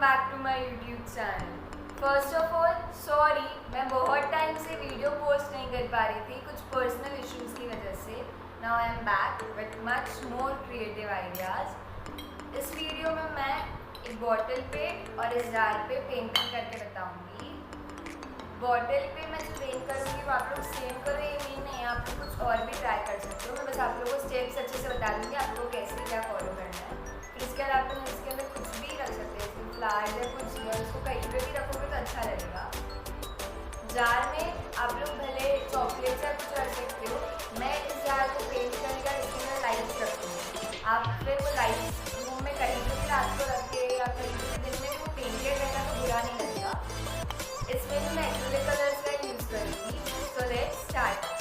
Back to my YouTube channel. First of all sorry, मैं बहुत time से video post नहीं कर पा रही थी कुछ पर्सनल इश्यूज़ की वजह से। Now I am back with much more creative ideas. इस वीडियो में मैं एक बॉटल पे और इस जार पे पेंटिंग करके बताऊंगी। बॉटल पे मैं जो पेंट करूँगी वो आप लोग सेम करो, ये मीन नहीं, आप लोग कुछ और भी ट्राई कर सकते हो। मैं बस आप लोगों को स्टेप्स अच्छे से बता दूँगी आप लोगों को कैसे क्या फॉलो करना है। फिर इसके अलावा आप इसके अंदर कुछ भी रख सकते हैं, इसमें फ्लावर्स या कुछ, या उसको कहीं पे भी रखोगे तो अच्छा लगेगा। जार में आप लोग भले चॉकलेट या कुछ रख सकते हो। मैं इस जार को पेंट करने का इसके अंदर लाइट्स रखूँगी। आप फिर वो लाइट्स रूम में कहीं पर भी रात को रख के या कहीं भी दिन में भी वो पेंटेड रहेगा तो बुरा नहीं लगेगा। इसमें भी मैं एक्रिलिक कलर्स का यूज़ करूँगी। So let's start.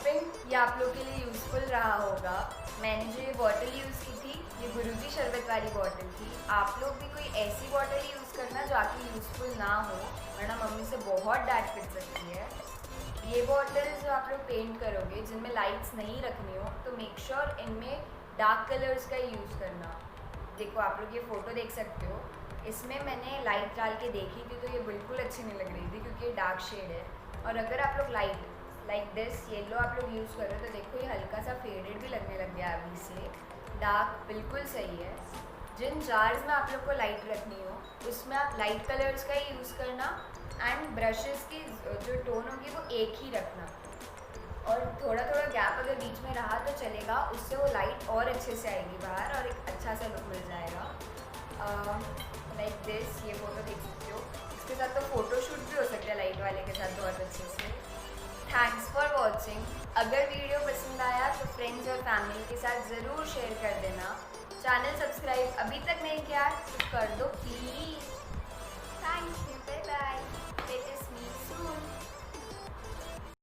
होपिंग ये आप लोग के लिए यूज़फुल रहा होगा। मैंने जो ये बॉटल यूज़ की थी ये गुरुजी शरबत वाली बॉटल थी। आप लोग भी कोई ऐसी बॉटल यूज़ करना जो आपकी यूज़फुल ना हो, वरना मम्मी से बहुत डांट पिट सकती है। ये बॉटल जो आप लोग पेंट करोगे जिनमें लाइट्स नहीं रखनी हो तो मेक श्योर इनमें डार्क कलर्स का यूज़ करना। देखो आप लोग ये फ़ोटो देख सकते हो, इसमें मैंने लाइट डाल के देखी थी तो ये बिल्कुल अच्छी नहीं लग रही थी क्योंकि ये डार्क शेड है। और अगर आप लोग लाइट लाइक दिस येलो आप लोग यूज़ करो तो देखो ये हल्का सा फेडेड भी लगने लग गया अभी से। डार्क बिल्कुल सही है। जिन जार्स में आप लोग को लाइट रखनी हो उसमें आप लाइट कलर्स का ही यूज़ करना एंड ब्रशेस की जो टोन होगी वो एक ही रखना। और थोड़ा थोड़ा गैप अगर बीच में रहा तो चलेगा, उससे वो लाइट और अच्छे से आएगी बाहर और एक अच्छा सा लुक मिल जाएगा। लाइक दिस ये फ़ोटो देख सकते हो, इसके साथ तो फ़ोटो शूट भी हो सकता है लाइट वाले के साथ बहुत अच्छे से। Thanks for watching. अगर वीडियो पसंद आया तो फ्रेंड्स और फैमिली के साथ ज़रूर शेयर कर देना। चैनल सब्सक्राइब अभी तक नहीं किया तो कर दो प्लीज़।